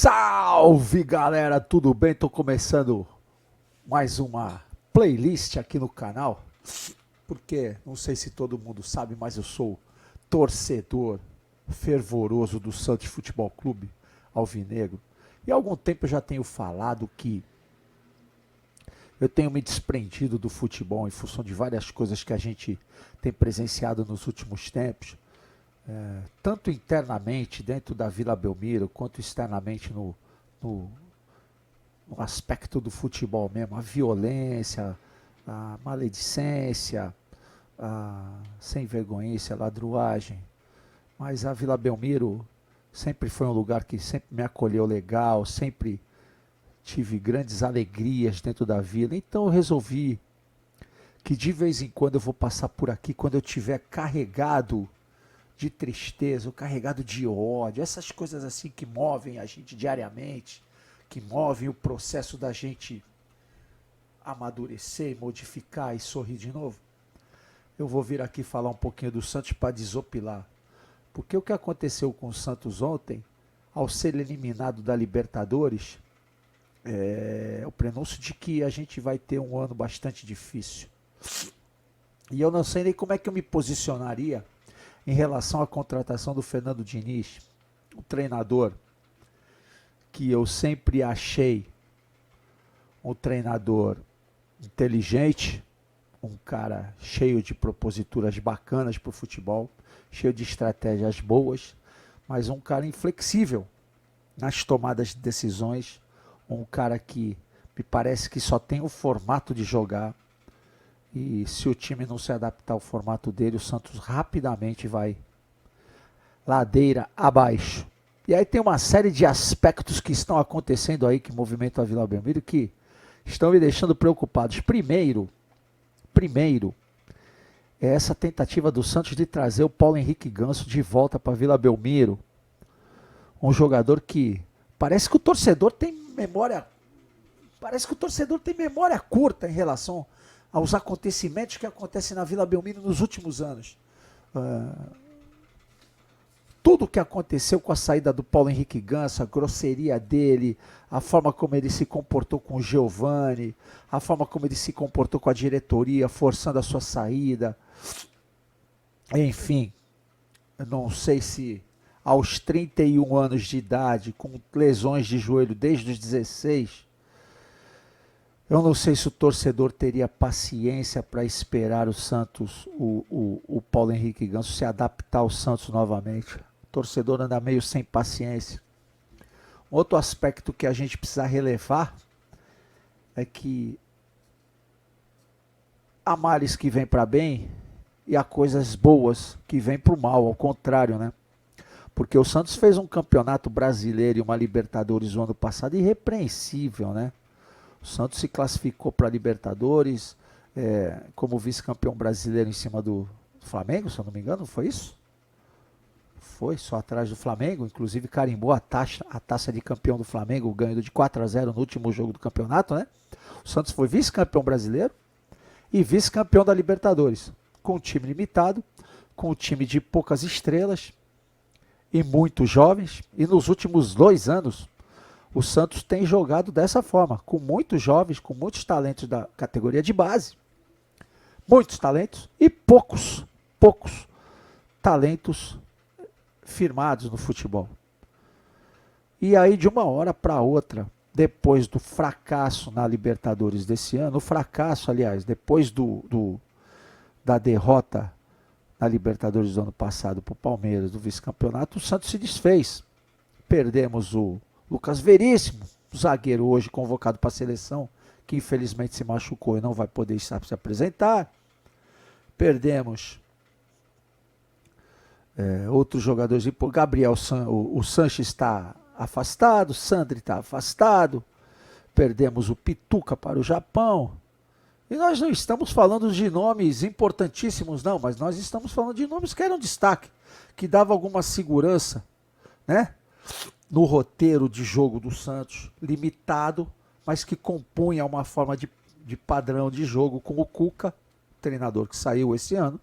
Salve galera, tudo bem? Tô começando mais uma playlist aqui no canal, porque não sei se todo mundo sabe, mas eu sou torcedor fervoroso do Santos Futebol Clube Alvinegro. E há algum tempo eu já tenho falado que eu tenho me desprendido do futebol em função de várias coisas que a gente tem presenciado nos últimos tempos, tanto internamente dentro da Vila Belmiro, quanto externamente no, no aspecto do futebol mesmo, a violência, a maledicência, a sem vergonhice, a ladruagem. Mas a Vila Belmiro sempre foi um lugar que sempre me acolheu legal, sempre tive grandes alegrias dentro da vila. Então eu resolvi que de vez em quando eu vou passar por aqui quando eu tiver carregado de tristeza, ou carregado de ódio, essas coisas assim que movem a gente diariamente, que movem o processo da gente amadurecer, modificar e sorrir de novo. Eu vou vir aqui falar um pouquinho do Santos para desopilar. Porque o que aconteceu com o Santos ontem, ao ser eliminado da Libertadores, é o prenúncio de que a gente vai ter um ano bastante difícil. E eu não sei nem como é que eu me posicionaria em relação à contratação do Fernando Diniz, o treinador que eu sempre achei um treinador inteligente, um cara cheio de proposituras bacanas para o futebol, cheio de estratégias boas, mas um cara inflexível nas tomadas de decisões, um cara que me parece que só tem o formato de jogar, e se o time não se adaptar ao formato dele, o Santos rapidamente vai ladeira abaixo. E aí tem uma série de aspectos que estão acontecendo aí, que movimentam a Vila Belmiro, que estão me deixando preocupados. Primeiro, é essa tentativa do Santos de trazer o Paulo Henrique Ganso de volta para a Vila Belmiro. Um jogador que parece que o torcedor tem memória curta em relação aos acontecimentos que acontecem na Vila Belmiro nos últimos anos. Tudo o que aconteceu com a saída do Paulo Henrique Ganso, a grosseria dele, a forma como ele se comportou com o Giovani, a forma como ele se comportou com a diretoria, forçando a sua saída. Enfim, eu não sei se aos 31 anos de idade, com lesões de joelho desde os 16, eu não sei se o torcedor teria paciência para esperar o Santos, o Paulo Henrique Ganso se adaptar ao Santos novamente. O torcedor anda meio sem paciência. Outro aspecto que a gente precisa relevar é que há males que vêm para bem e há coisas boas que vêm para o mal, ao contrário, né? Porque o Santos fez um campeonato brasileiro e uma Libertadores no ano passado irrepreensível, né? O Santos se classificou para a Libertadores como vice-campeão brasileiro em cima do Flamengo, se eu não me engano, foi isso? Foi, só atrás do Flamengo, inclusive carimbou a taça de campeão do Flamengo, ganhando de 4-0 no último jogo do campeonato, né? O Santos foi vice-campeão brasileiro e vice-campeão da Libertadores, com um time limitado, com um time de poucas estrelas e muito jovens, e nos últimos 2 anos o Santos tem jogado dessa forma, com muitos jovens, com muitos talentos da categoria de base. Muitos talentos e poucos talentos firmados no futebol. E aí, de uma hora para outra, depois do fracasso na Libertadores desse ano, depois da derrota na Libertadores do ano passado para o Palmeiras, do vice-campeonato, o Santos se desfez. Perdemos o Lucas Veríssimo, zagueiro hoje convocado para a seleção, que infelizmente se machucou e não vai poder se apresentar. Perdemos outros jogadores. Gabriel, o Sanches está afastado, Sandri está afastado. Perdemos o Pituca para o Japão. E nós não estamos falando de nomes importantíssimos, não, mas nós estamos falando de nomes que eram destaque, que davam alguma segurança, né? No roteiro de jogo do Santos, limitado, mas que compunha uma forma de padrão de jogo com o Cuca, treinador que saiu esse ano,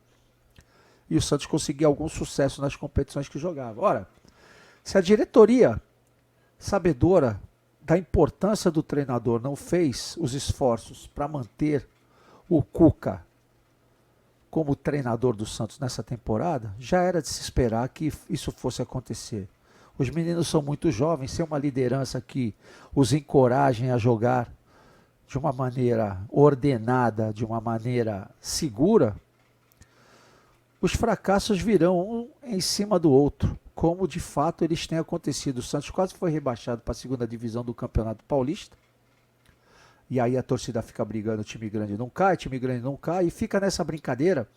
e o Santos conseguia algum sucesso nas competições que jogava. Ora, se a diretoria sabedora da importância do treinador, não fez os esforços para manter o Cuca como treinador do Santos nessa temporada, já era de se esperar que isso fosse acontecer. Os meninos são muito jovens, sem uma liderança que os encorajem a jogar de uma maneira ordenada, de uma maneira segura, os fracassos virão um em cima do outro, como de fato eles têm acontecido. O Santos quase foi rebaixado para a segunda divisão do Campeonato Paulista, e aí a torcida fica brigando, time grande não cai, e fica nessa brincadeira,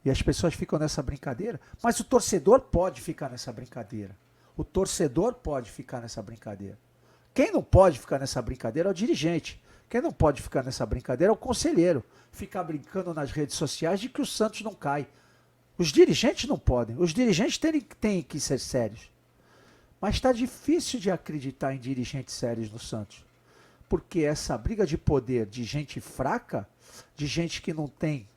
e as pessoas ficam nessa brincadeira, mas o torcedor pode ficar nessa brincadeira. O torcedor pode ficar nessa brincadeira. Quem não pode ficar nessa brincadeira é o dirigente. Quem não pode ficar nessa brincadeira é o conselheiro. Ficar brincando nas redes sociais de que o Santos não cai. Os dirigentes não podem. Os dirigentes têm que ser sérios. Mas está difícil de acreditar em dirigentes sérios no Santos. Porque essa briga de poder de gente fraca, de gente que não tem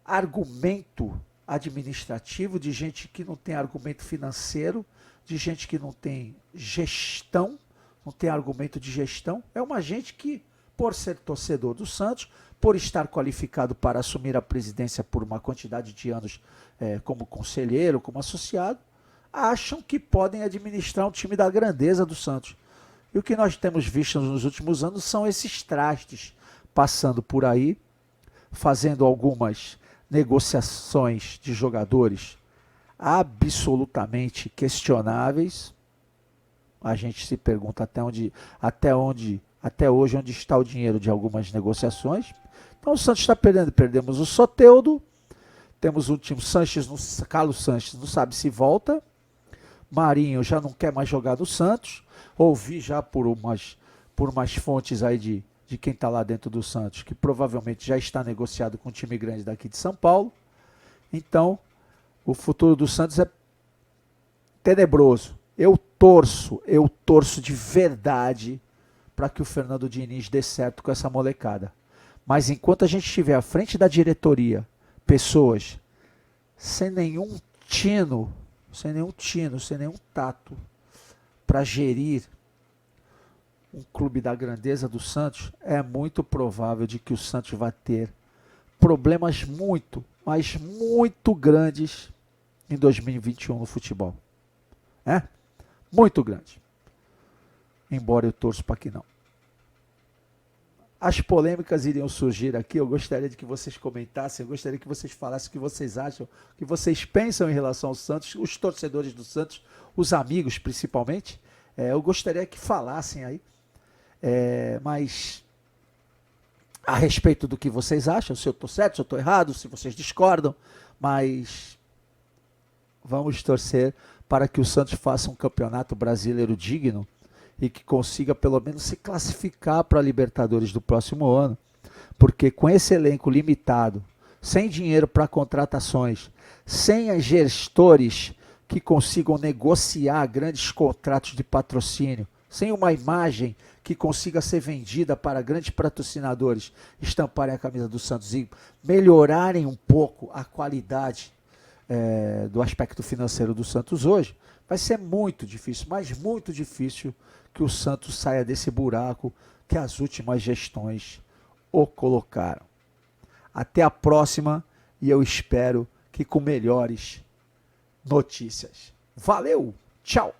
argumento administrativo, de gente que não tem argumento financeiro, de gente que não tem gestão, não tem argumento de gestão, é uma gente que, por ser torcedor do Santos, por estar qualificado para assumir a presidência por uma quantidade de anos como conselheiro, como associado, acham que podem administrar um time da grandeza do Santos. E o que nós temos visto nos últimos anos são esses trastes passando por aí, fazendo algumas negociações de jogadores absolutamente questionáveis. A gente se pergunta até hoje onde está o dinheiro de algumas negociações. Então o Santos está perdendo. Perdemos o Soteldo, temos o time Carlos Sanches não sabe se volta, Marinho já não quer mais jogar no Santos. Ouvi já por umas fontes aí de quem está lá dentro do Santos, que provavelmente já está negociado com um time grande daqui de São Paulo. Então, o futuro do Santos é tenebroso. Eu torço de verdade para que o Fernando Diniz dê certo com essa molecada. Mas enquanto a gente estiver à frente da diretoria, pessoas sem nenhum tino, sem nenhum tato para gerir um clube da grandeza do Santos, é muito provável de que o Santos vai ter problemas muito, mas muito grandes em 2021 no futebol. Muito grande. Embora eu torço para que não. As polêmicas iriam surgir aqui, eu gostaria de que vocês comentassem, eu gostaria que vocês falassem o que vocês acham, o que vocês pensam em relação ao Santos, os torcedores do Santos, os amigos principalmente. Eu gostaria que falassem aí, mas a respeito do que vocês acham, se eu estou certo, se eu estou errado, se vocês discordam, mas vamos torcer para que o Santos faça um campeonato brasileiro digno e que consiga pelo menos se classificar para a Libertadores do próximo ano, porque com esse elenco limitado, sem dinheiro para contratações, sem gestores que consigam negociar grandes contratos de patrocínio, sem uma imagem que consiga ser vendida para grandes patrocinadores estamparem a camisa do Santos e melhorarem um pouco a qualidade do aspecto financeiro do Santos hoje, vai ser muito difícil, mas muito difícil que o Santos saia desse buraco que as últimas gestões o colocaram. Até a próxima e eu espero que com melhores notícias. Valeu, tchau!